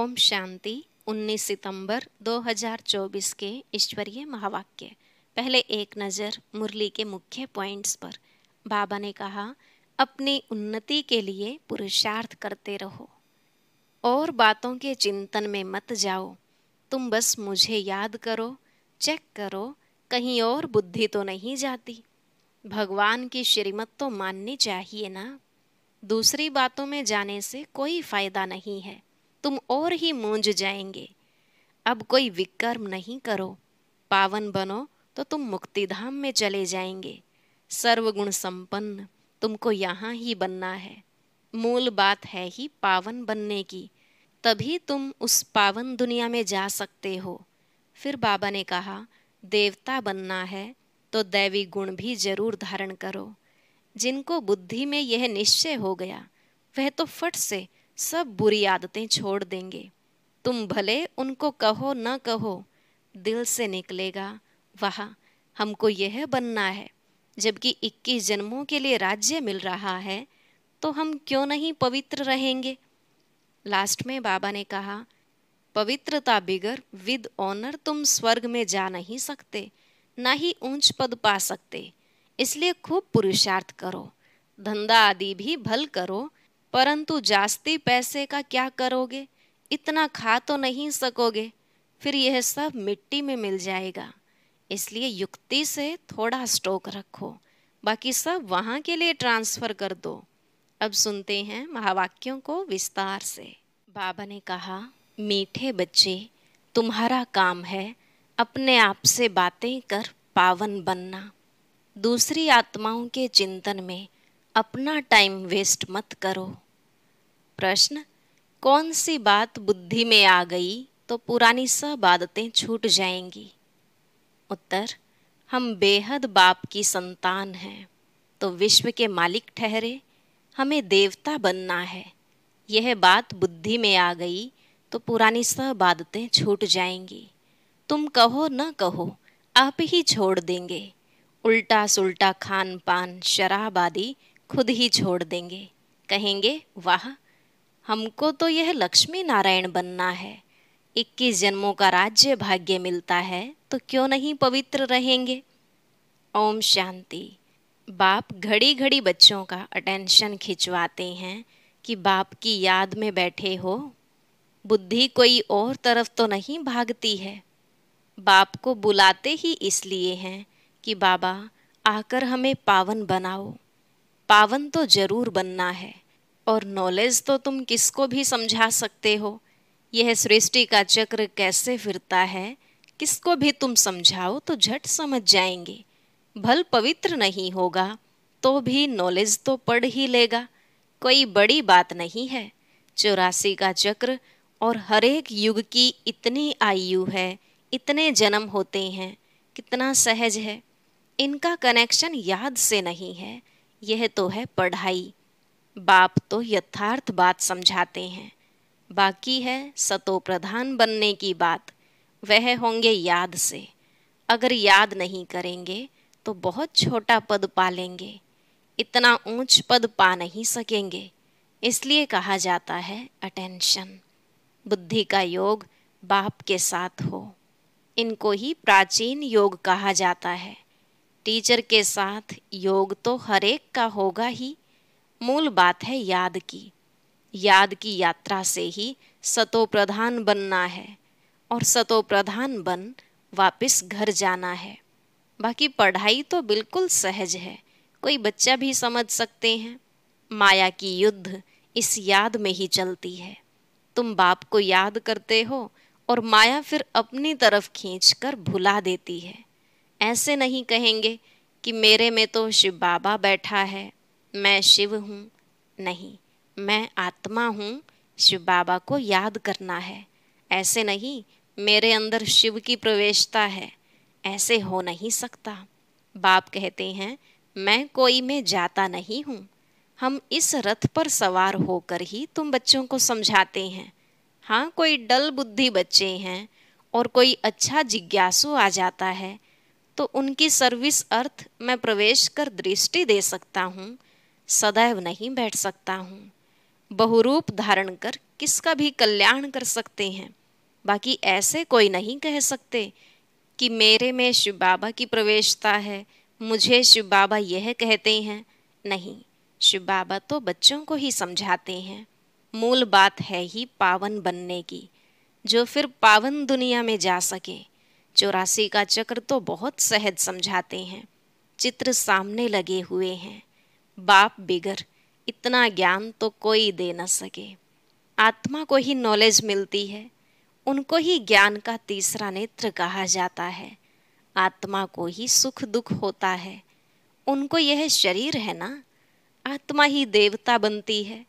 ओम शांति। 19 सितंबर 2024 के ईश्वरीय महावाक्य। पहले एक नज़र मुरली के मुख्य पॉइंट्स पर। बाबा ने कहा, अपनी उन्नति के लिए पुरुषार्थ करते रहो और बातों के चिंतन में मत जाओ। तुम बस मुझे याद करो, चेक करो कहीं और बुद्धि तो नहीं जाती। भगवान की श्रीमत तो माननी चाहिए ना। दूसरी बातों में जाने से कोई फायदा नहीं है, तुम और ही मूंझ जाएंगे। अब कोई विकर्म नहीं करो, पावन बनो तो तुम मुक्तिधाम में चले जाएंगे। सर्वगुण संपन्न तुमको यहाँ ही बनना है। मूल बात है ही पावन बनने की, तभी तुम उस पावन दुनिया में जा सकते हो। फिर बाबा ने कहा, देवता बनना है तो दैवी गुण भी जरूर धारण करो। जिनको बुद्धि में यह निश्चय हो गया वह तो फट से सब बुरी आदतें छोड़ देंगे। तुम भले उनको कहो न कहो, दिल से निकलेगा, वाह हमको यह बनना है। जबकि 21 जन्मों के लिए राज्य मिल रहा है तो हम क्यों नहीं पवित्र रहेंगे। लास्ट में बाबा ने कहा, पवित्रता बिगर विद ऑनर तुम स्वर्ग में जा नहीं सकते, ना ही ऊंच पद पा सकते। इसलिए खूब पुरुषार्थ करो, धंधा आदि भी भल करो, परंतु जास्ती पैसे का क्या करोगे? इतना खा तो नहीं सकोगे, फिर यह सब मिट्टी में मिल जाएगा। इसलिए युक्ति से थोड़ा स्टॉक रखो, बाकी सब वहाँ के लिए ट्रांसफर कर दो। अब सुनते हैं महावाक्यों को विस्तार से। बाबा ने कहा, मीठे बच्चे, तुम्हारा काम है अपने आप से बातें कर पावन बनना। दूसरी आत्माओं के चिंतन में अपना टाइम वेस्ट मत करो। प्रश्न, कौन सी बात बुद्धि में आ गई तो पुरानी सब आदतें छूट जाएंगी? उत्तर, हम बेहद बाप की संतान हैं तो विश्व के मालिक ठहरे, हमें देवता बनना है। यह बात बुद्धि में आ गई तो पुरानी सब आदतें छूट जाएंगी। तुम कहो न कहो, आप ही छोड़ देंगे। उल्टा सुल्टा खान पान शराब आदि खुद ही छोड़ देंगे। कहेंगे, वाह हमको तो यह लक्ष्मी नारायण बनना है। 21 जन्मों का राज्य भाग्य मिलता है तो क्यों नहीं पवित्र रहेंगे। ओम शांति। बाप घड़ी घड़ी बच्चों का अटेंशन खिंचवाते हैं कि बाप की याद में बैठे हो। बुद्धि कोई और तरफ तो नहीं भागती है। बाप को बुलाते ही इसलिए हैं कि बाबा आकर हमें पावन बनाओ। पावन तो जरूर बनना है, और नॉलेज तो तुम किसको भी समझा सकते हो। यह सृष्टि का चक्र कैसे फिरता है, किसको भी तुम समझाओ तो झट समझ जाएंगे। भल पवित्र नहीं होगा तो भी नॉलेज तो पढ़ ही लेगा। कोई बड़ी बात नहीं है। 84 का चक्र और हर एक युग की इतनी आयु है, इतने जन्म होते हैं, कितना सहज है। इनका कनेक्शन याद से नहीं है, यह तो है पढ़ाई। बाप तो यथार्थ बात समझाते हैं, बाकी है सतो प्रधान बनने की बात, वह होंगे याद से। अगर याद नहीं करेंगे तो बहुत छोटा पद पा लेंगे, इतना ऊंच पद पा नहीं सकेंगे। इसलिए कहा जाता है अटेंशन। बुद्धि का योग बाप के साथ हो, इनको ही प्राचीन योग कहा जाता है। टीचर के साथ योग तो हर एक का होगा ही। मूल बात है याद की। याद की यात्रा से ही सतो प्रधान बनना है, और सतो प्रधान बन वापस घर जाना है। बाकी पढ़ाई तो बिल्कुल सहज है, कोई बच्चा भी समझ सकते हैं। माया की युद्ध इस याद में ही चलती है। तुम बाप को याद करते हो और माया फिर अपनी तरफ खींचकर भुला देती है। ऐसे नहीं कहेंगे कि मेरे में तो शिव बाबा बैठा है, मैं शिव हूँ। नहीं, मैं आत्मा हूँ, शिव बाबा को याद करना है। ऐसे नहीं, मेरे अंदर शिव की प्रवेशता है, ऐसे हो नहीं सकता। बाप कहते हैं, मैं कोई में जाता नहीं हूँ। हम इस रथ पर सवार होकर ही तुम बच्चों को समझाते हैं। हाँ, कोई डल बुद्धि बच्चे हैं और कोई अच्छा जिज्ञासु आ जाता है तो उनकी सर्विस अर्थ मैं प्रवेश कर दृष्टि दे सकता हूँ, सदैव नहीं बैठ सकता हूँ। बहुरूप धारण कर किसका भी कल्याण कर सकते हैं। बाकी ऐसे कोई नहीं कह सकते कि मेरे में शिव बाबा की प्रवेशता है, मुझे शिव बाबा यह कहते हैं। नहीं, शिव बाबा तो बच्चों को ही समझाते हैं। मूल बात है ही पावन बनने की, जो फिर पावन दुनिया में जा सके। 84 का चक्र तो बहुत सहज समझाते हैं, चित्र सामने लगे हुए हैं। बाप बिगर इतना ज्ञान तो कोई दे न सके। आत्मा को ही नॉलेज मिलती है, उनको ही ज्ञान का तीसरा नेत्र कहा जाता है। आत्मा को ही सुख दुख होता है, उनको यह शरीर है ना। आत्मा ही देवता बनती है,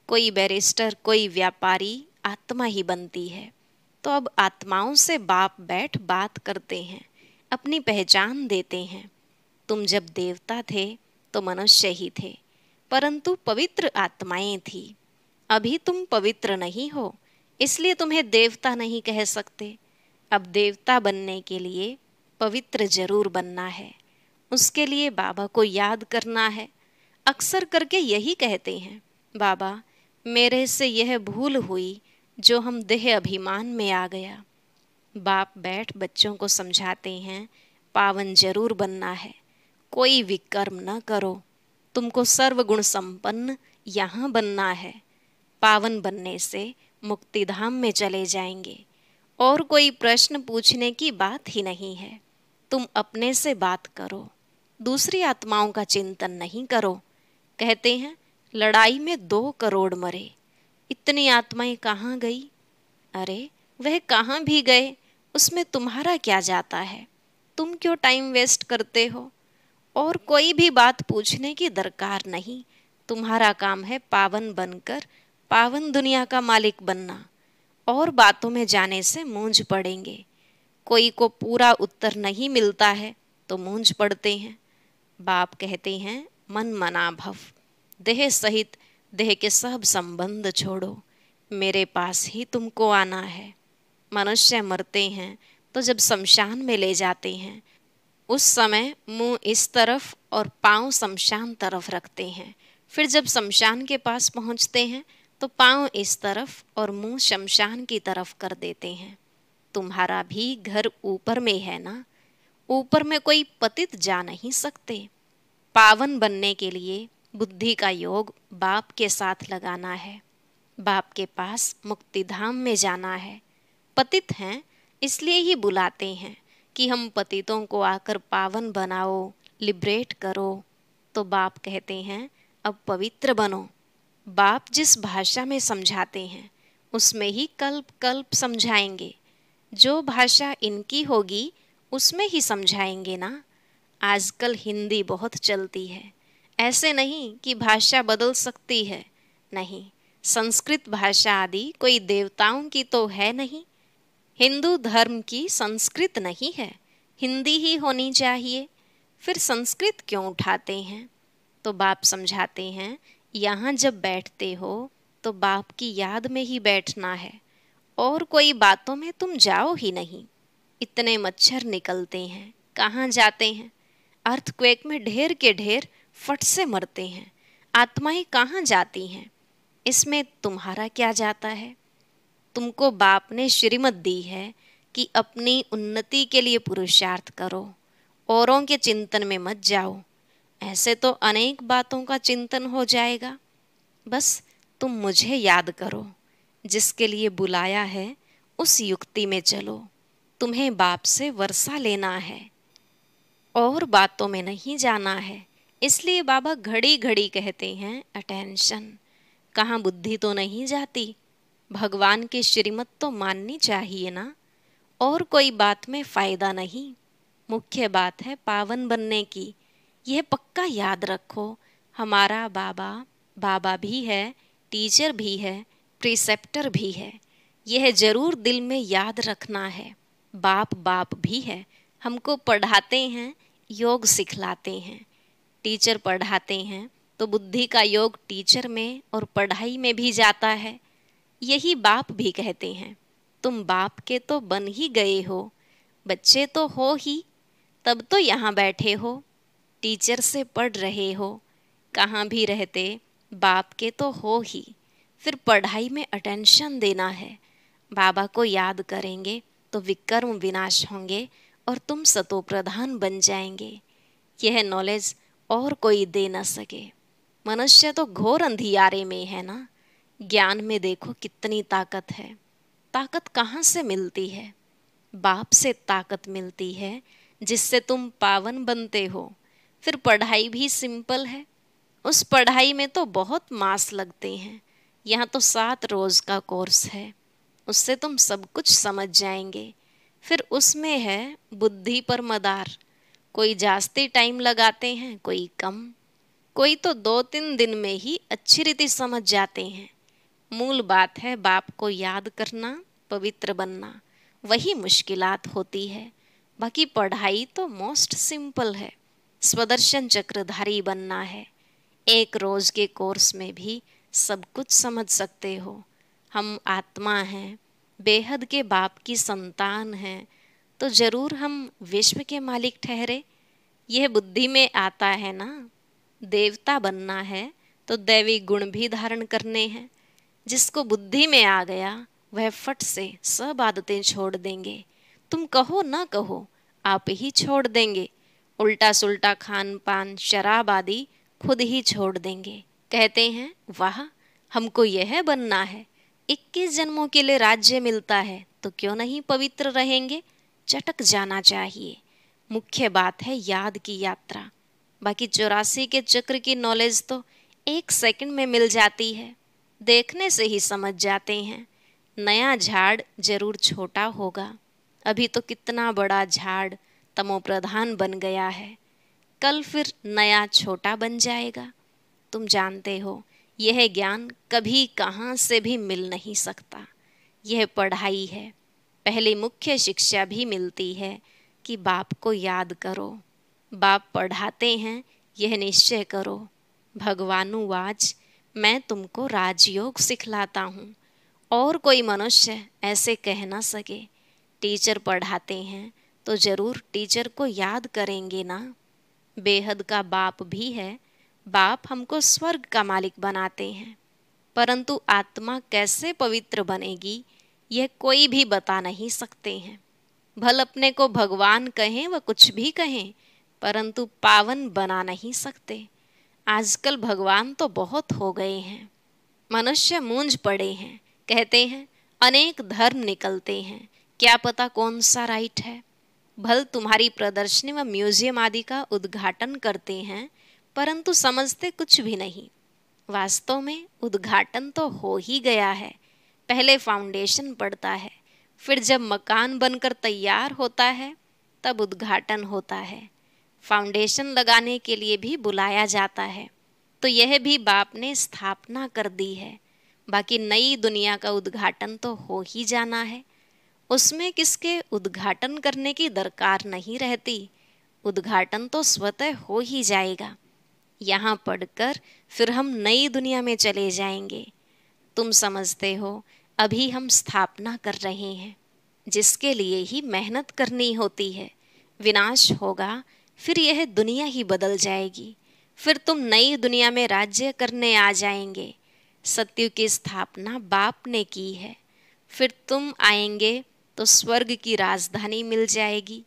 कोई बैरिस्टर कोई व्यापारी, आत्मा ही बनती है। तो अब आत्माओं से बाप बैठ बात करते हैं, अपनी पहचान देते हैं। तुम जब देवता थे तो मनुष्य ही थे, परंतु पवित्र आत्माएं थी। अभी तुम पवित्र नहीं हो, इसलिए तुम्हें देवता नहीं कह सकते। अब देवता बनने के लिए पवित्र जरूर बनना है, उसके लिए बाबा को याद करना है। अक्सर करके यही कहते हैं, बाबा मेरे से यह भूल हुई जो हम देह अभिमान में आ गया। बाप बैठ बच्चों को समझाते हैं, पावन जरूर बनना है, कोई विकर्म न करो, तुमको सर्वगुण संपन्न यहाँ बनना है। पावन बनने से मुक्तिधाम में चले जाएंगे, और कोई प्रश्न पूछने की बात ही नहीं है। तुम अपने से बात करो, दूसरी आत्माओं का चिंतन नहीं करो। कहते हैं लड़ाई में 2 करोड़ मरे, इतनी आत्माएं कहाँ गई? अरे वह कहाँ भी गए, उसमें तुम्हारा क्या जाता है? तुम क्यों टाइम वेस्ट करते हो? और कोई भी बात पूछने की दरकार नहीं। तुम्हारा काम है पावन बनकर पावन दुनिया का मालिक बनना। और बातों में जाने से मूंझ पड़ेंगे। कोई को पूरा उत्तर नहीं मिलता है तो मूंझ पड़ते हैं। बाप कहते हैं मन मना भव, देह सहित देह के सब संबंध छोड़ो, मेरे पास ही तुमको आना है। मनुष्य मरते हैं तो जब शमशान में ले जाते हैं, उस समय मुंह इस तरफ और पांव शमशान तरफ रखते हैं। फिर जब शमशान के पास पहुंचते हैं तो पांव इस तरफ और मुंह शमशान की तरफ कर देते हैं। तुम्हारा भी घर ऊपर में है ना, ऊपर में कोई पतित जा नहीं सकते। पावन बनने के लिए बुद्धि का योग बाप के साथ लगाना है, बाप के पास मुक्तिधाम में जाना है। पतित हैं इसलिए ही बुलाते हैं कि हम पतितों को आकर पावन बनाओ, लिबरेट करो। तो बाप कहते हैं अब पवित्र बनो। बाप जिस भाषा में समझाते हैं उसमें ही कल्प कल्प समझाएंगे। जो भाषा इनकी होगी उसमें ही समझाएंगे ना। आजकल हिंदी बहुत चलती है, ऐसे नहीं कि भाषा बदल सकती है। नहीं, संस्कृत भाषा आदि कोई देवताओं की तो है नहीं। हिंदू धर्म की संस्कृत नहीं है, हिंदी ही होनी चाहिए। फिर संस्कृत क्यों उठाते हैं? तो बाप समझाते हैं यहाँ जब बैठते हो तो बाप की याद में ही बैठना है, और कोई बातों में तुम जाओ ही नहीं। इतने मच्छर निकलते हैं, कहाँ जाते हैं? अर्थक्वेक में ढेर के ढेर फट से मरते हैं, आत्माएं कहाँ जाती हैं? इसमें तुम्हारा क्या जाता है? तुमको बाप ने श्रीमत दी है कि अपनी उन्नति के लिए पुरुषार्थ करो, औरों के चिंतन में मत जाओ। ऐसे तो अनेक बातों का चिंतन हो जाएगा। बस तुम मुझे याद करो, जिसके लिए बुलाया है उस युक्ति में चलो। तुम्हें बाप से वर्षा लेना है और बातों में नहीं जाना है। इसलिए बाबा घड़ी घड़ी कहते हैं अटेंशन। कहाँ बुद्धि तो नहीं जाती? भगवान की श्रीमत तो माननी चाहिए ना। और कोई बात में फायदा नहीं, मुख्य बात है पावन बनने की। यह पक्का याद रखो, हमारा बाबा बाबा भी है, टीचर भी है, प्रिसेप्टर भी है। यह जरूर दिल में याद रखना है। बाप बाप भी है, हमको पढ़ाते हैं, योग सिखलाते हैं। टीचर पढ़ाते हैं तो बुद्धि का योग टीचर में और पढ़ाई में भी जाता है। यही बाप भी कहते हैं, तुम बाप के तो बन ही गए हो, बच्चे तो हो ही, तब तो यहाँ बैठे हो, टीचर से पढ़ रहे हो। कहाँ भी रहते बाप के तो हो ही, फिर पढ़ाई में अटेंशन देना है। बाबा को याद करेंगे तो विकर्म विनाश होंगे और तुम सतो प्रधान बन जाएंगे। यह नॉलेज और कोई दे न सके। मनुष्य तो घोर अंधियारे में है ना। ज्ञान में देखो कितनी ताकत है। ताकत कहाँ से मिलती है? बाप से ताकत मिलती है, जिससे तुम पावन बनते हो। फिर पढ़ाई भी सिंपल है। उस पढ़ाई में तो बहुत मास लगते हैं। यहाँ तो 7 रोज का कोर्स है, उससे तुम सब कुछ समझ जाएंगे। फिर उसमें है बुद्धि पर मदार। कोई जास्ती टाइम लगाते हैं, कोई कम, कोई तो 2-3 दिन में ही अच्छी रीति समझ जाते हैं। मूल बात है बाप को याद करना, पवित्र बनना। वही मुश्किलात होती है। बाकी पढ़ाई तो मोस्ट सिंपल है। स्वदर्शन चक्रधारी बनना है। 1 रोज के कोर्स में भी सब कुछ समझ सकते हो। हम आत्मा हैं, बेहद के बाप की संतान हैं, तो जरूर हम विश्व के मालिक ठहरे। यह बुद्धि में आता है ना। देवता बनना है तो दैवी गुण भी धारण करने हैं। जिसको बुद्धि में आ गया वह फट से सब आदतें छोड़ देंगे। तुम कहो ना कहो, आप ही छोड़ देंगे। उल्टा सुल्टा खान पान शराब आदि खुद ही छोड़ देंगे। कहते हैं वाह, हमको यह बनना है। 21 जन्मों के लिए राज्य मिलता है तो क्यों नहीं पवित्र रहेंगे। चटक जाना चाहिए। मुख्य बात है याद की यात्रा। बाकी 84 के चक्र की नॉलेज तो 1 सेकंड में मिल जाती है। देखने से ही समझ जाते हैं। नया झाड़ जरूर छोटा होगा। अभी तो कितना बड़ा झाड़ तमो प्रधान बन गया है। कल फिर नया छोटा बन जाएगा। तुम जानते हो यह ज्ञान कभी कहाँ से भी मिल नहीं सकता। यह पढ़ाई है। पहली मुख्य शिक्षा भी मिलती है कि बाप को याद करो। बाप पढ़ाते हैं, यह निश्चय करो। भगवानुवाच, मैं तुमको राजयोग सिखलाता हूँ। और कोई मनुष्य ऐसे कह ना सके। टीचर पढ़ाते हैं तो जरूर टीचर को याद करेंगे ना। बेहद का बाप भी है। बाप हमको स्वर्ग का मालिक बनाते हैं, परंतु आत्मा कैसे पवित्र बनेगी यह कोई भी बता नहीं सकते हैं। भल अपने को भगवान कहें व कुछ भी कहें, परंतु पावन बना नहीं सकते। आजकल भगवान तो बहुत हो गए हैं। मनुष्य मूंझ पड़े हैं। कहते हैं अनेक धर्म निकलते हैं, क्या पता कौन सा राइट है। भल तुम्हारी प्रदर्शनी व म्यूजियम आदि का उद्घाटन करते हैं, परंतु समझते कुछ भी नहीं। वास्तव में उद्घाटन तो हो ही गया है। पहले फाउंडेशन पड़ता है, फिर जब मकान बनकर तैयार होता है तब उद्घाटन होता है। फाउंडेशन लगाने के लिए भी बुलाया जाता है, तो यह भी बाप ने स्थापना कर दी है। बाकी नई दुनिया का उद्घाटन तो हो ही जाना है। उसमें किसके उद्घाटन करने की दरकार नहीं रहती। उद्घाटन तो स्वतः हो ही जाएगा। यहाँ पढ़कर फिर हम नई दुनिया में चले जाएंगे। तुम समझते हो अभी हम स्थापना कर रहे हैं, जिसके लिए ही मेहनत करनी होती है। विनाश होगा, फिर यह दुनिया ही बदल जाएगी। फिर तुम नई दुनिया में राज्य करने आ जाएंगे। सत्युग की स्थापना बाप ने की है। फिर तुम आएंगे तो स्वर्ग की राजधानी मिल जाएगी।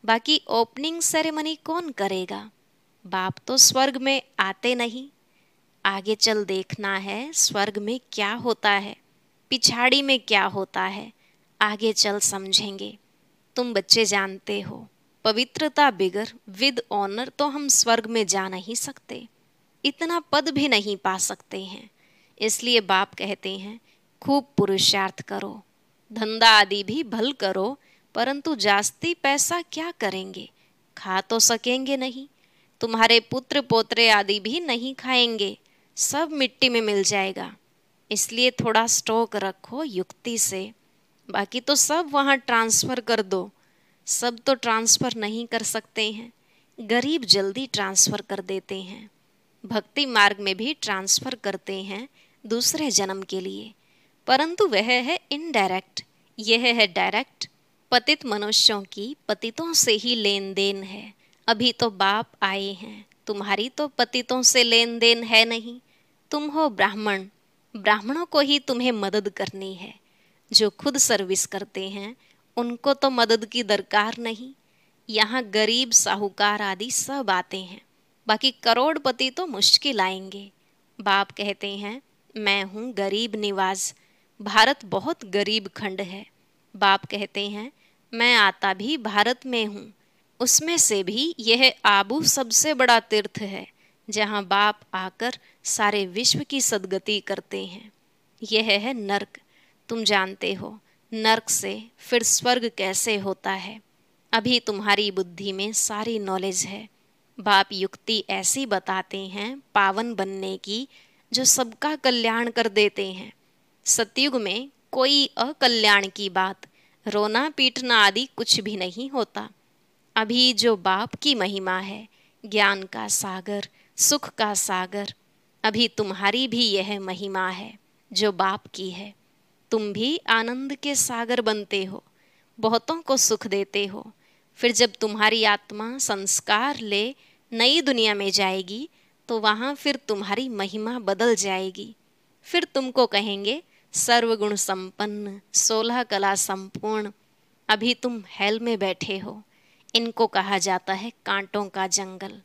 बाकी ओपनिंग सेरेमनी कौन करेगा? बाप तो स्वर्ग में आते नहीं। आगे चल देखना है स्वर्ग में क्या होता है, पिछाड़ी में क्या होता है। आगे चल समझेंगे। तुम बच्चे जानते हो पवित्रता बिगर विद ऑनर तो हम स्वर्ग में जा नहीं सकते। इतना पद भी नहीं पा सकते हैं। इसलिए बाप कहते हैं खूब पुरुषार्थ करो, धंधा आदि भी भल करो, परंतु जास्ती पैसा क्या करेंगे? खा तो सकेंगे नहीं। तुम्हारे पुत्र पोत्रे आदि भी नहीं खाएंगे, सब मिट्टी में मिल जाएगा। इसलिए थोड़ा स्टॉक रखो युक्ति से। बाकी तो सब वहाँ ट्रांसफ़र कर दो। सब तो ट्रांसफ़र नहीं कर सकते हैं। गरीब जल्दी ट्रांसफ़र कर देते हैं। भक्ति मार्ग में भी ट्रांसफ़र करते हैं दूसरे जन्म के लिए, परंतु वह है इनडायरेक्ट, यह है डायरेक्ट। पतित मनुष्यों की पतितों से ही लेन देन है। अभी तो बाप आए हैं, तुम्हारी तो पतितों से लेन देन है नहीं। तुम हो ब्राह्मण, ब्राह्मणों को ही तुम्हें मदद करनी है। जो खुद सर्विस करते हैं उनको तो मदद की दरकार नहीं। यहाँ गरीब साहूकार आदि सब आते हैं, बाकी करोड़पति तो मुश्किल आएंगे। बाप कहते हैं मैं हूँ गरीब निवाज, भारत बहुत गरीब खंड है। बाप कहते हैं मैं आता भी भारत में हूँ, उसमें से भी यह आबू सबसे बड़ा तीर्थ है जहाँ बाप आकर सारे विश्व की सद्गति करते हैं। यह है नर्क। तुम जानते हो नर्क से फिर स्वर्ग कैसे होता है। अभी तुम्हारी बुद्धि में सारी नॉलेज है। बाप युक्ति ऐसी बताते हैं पावन बनने की जो सबका कल्याण कर देते हैं। सतयुग में कोई अकल्याण की बात, रोना पीटना आदि कुछ भी नहीं होता। अभी जो बाप की महिमा है, ज्ञान का सागर, सुख का सागर, अभी तुम्हारी भी यह महिमा है जो बाप की है। तुम भी आनंद के सागर बनते हो, बहुतों को सुख देते हो। फिर जब तुम्हारी आत्मा संस्कार ले नई दुनिया में जाएगी तो वहाँ फिर तुम्हारी महिमा बदल जाएगी। फिर तुमको कहेंगे सर्वगुण संपन्न, 16 कला संपूर्ण। अभी तुम हेल में बैठे हो, इनको कहा जाता है कांटों का जंगल।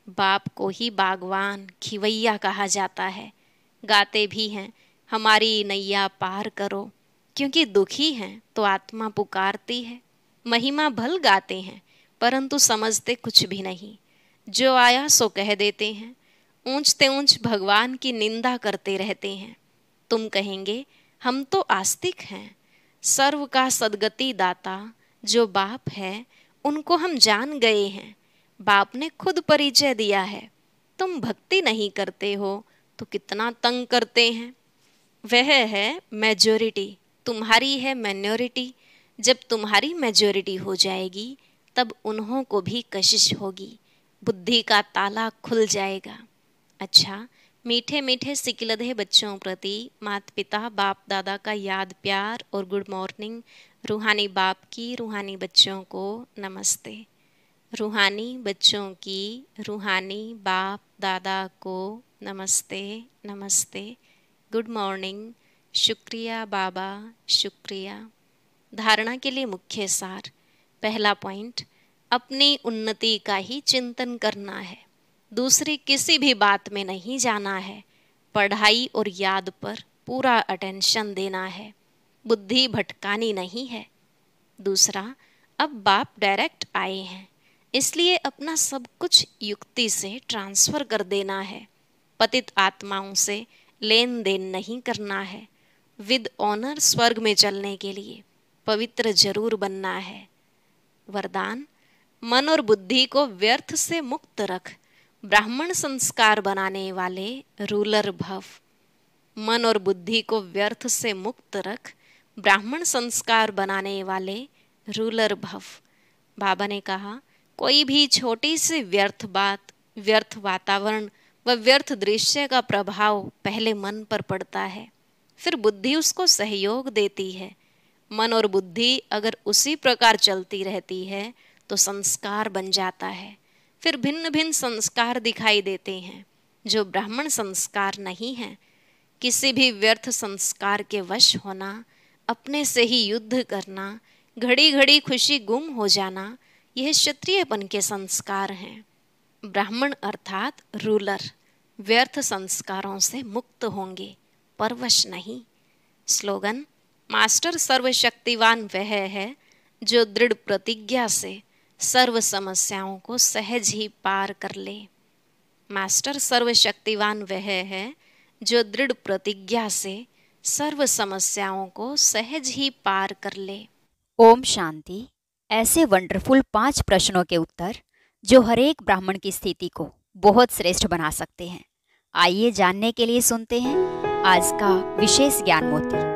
बाप को ही बागवान, खिवैया कहा जाता है। गाते भी हैं हमारी नैया पार करो, क्योंकि दुखी हैं तो आत्मा पुकारती है। महिमा भल गाते हैं परंतु समझते कुछ भी नहीं। जो आया सो कह देते हैं, ऊंचते ऊंच भगवान की निंदा करते रहते हैं। तुम कहेंगे हम तो आस्तिक हैं, सर्व का सद्गति दाता जो बाप है उनको हम जान गए हैं। बाप ने खुद परिचय दिया है। तुम भक्ति नहीं करते हो तो कितना तंग करते हैं। वह है मेजॉरिटी, तुम्हारी है माइनॉरिटी। जब तुम्हारी मेजॉरिटी हो जाएगी तब उन्हों को भी कशिश होगी, बुद्धि का ताला खुल जाएगा। अच्छा, मीठे मीठे सिकिलधे बच्चों प्रति माता पिता बाप दादा का याद प्यार और गुड मॉर्निंग। रूहानी बाप की रूहानी बच्चों को नमस्ते। रूहानी बच्चों की रूहानी बाप दादा को नमस्ते नमस्ते, गुड मॉर्निंग, शुक्रिया बाबा, शुक्रिया। धारणा के लिए मुख्य सार। पहला पॉइंट, अपनी उन्नति का ही चिंतन करना है, दूसरी किसी भी बात में नहीं जाना है। पढ़ाई और याद पर पूरा अटेंशन देना है, बुद्धि भटकानी नहीं है। दूसरा, अब बाप डायरेक्ट आए हैं इसलिए अपना सब कुछ युक्ति से ट्रांसफर कर देना है। पतित आत्माओं से लेन देन नहीं करना है। विद ऑनर स्वर्ग में चलने के लिए पवित्र जरूर बनना है। वरदान, मन और बुद्धि को व्यर्थ से मुक्त रख, ब्राह्मण संस्कार बनाने वाले रूलर भव। मन और बुद्धि को व्यर्थ से मुक्त रख, ब्राह्मण संस्कार बनाने वाले रूलर भव। बाबा ने कहा कोई भी छोटी सी व्यर्थ बात, व्यर्थ वातावरण व व्यर्थ दृश्य का प्रभाव पहले मन पर पड़ता है, फिर बुद्धि उसको सहयोग देती है। मन और बुद्धि अगर उसी प्रकार चलती रहती है तो संस्कार बन जाता है। फिर भिन्न भिन्न संस्कार दिखाई देते हैं जो ब्राह्मण संस्कार नहीं है। किसी भी व्यर्थ संस्कार के वश होना, अपने से ही युद्ध करना, घड़ी घड़ी खुशी गुम हो जाना, यह क्षत्रियपन के संस्कार हैं। ब्राह्मण अर्थात रूलर व्यर्थ संस्कारों से मुक्त होंगे, परवश नहीं। स्लोगन, मास्टर सर्वशक्तिवान वह है जो दृढ़ प्रतिज्ञा से सर्व समस्याओं को सहज ही पार कर ले। मास्टर सर्वशक्तिवान वह है जो दृढ़ प्रतिज्ञा से सर्व समस्याओं को सहज ही पार कर ले। ओम शांति। ऐसे वंडरफुल 5 प्रश्नों के उत्तर जो हर एक ब्राह्मण की स्थिति को बहुत श्रेष्ठ बना सकते हैं। आइए जानने के लिए सुनते हैं आज का विशेष ज्ञान मोती।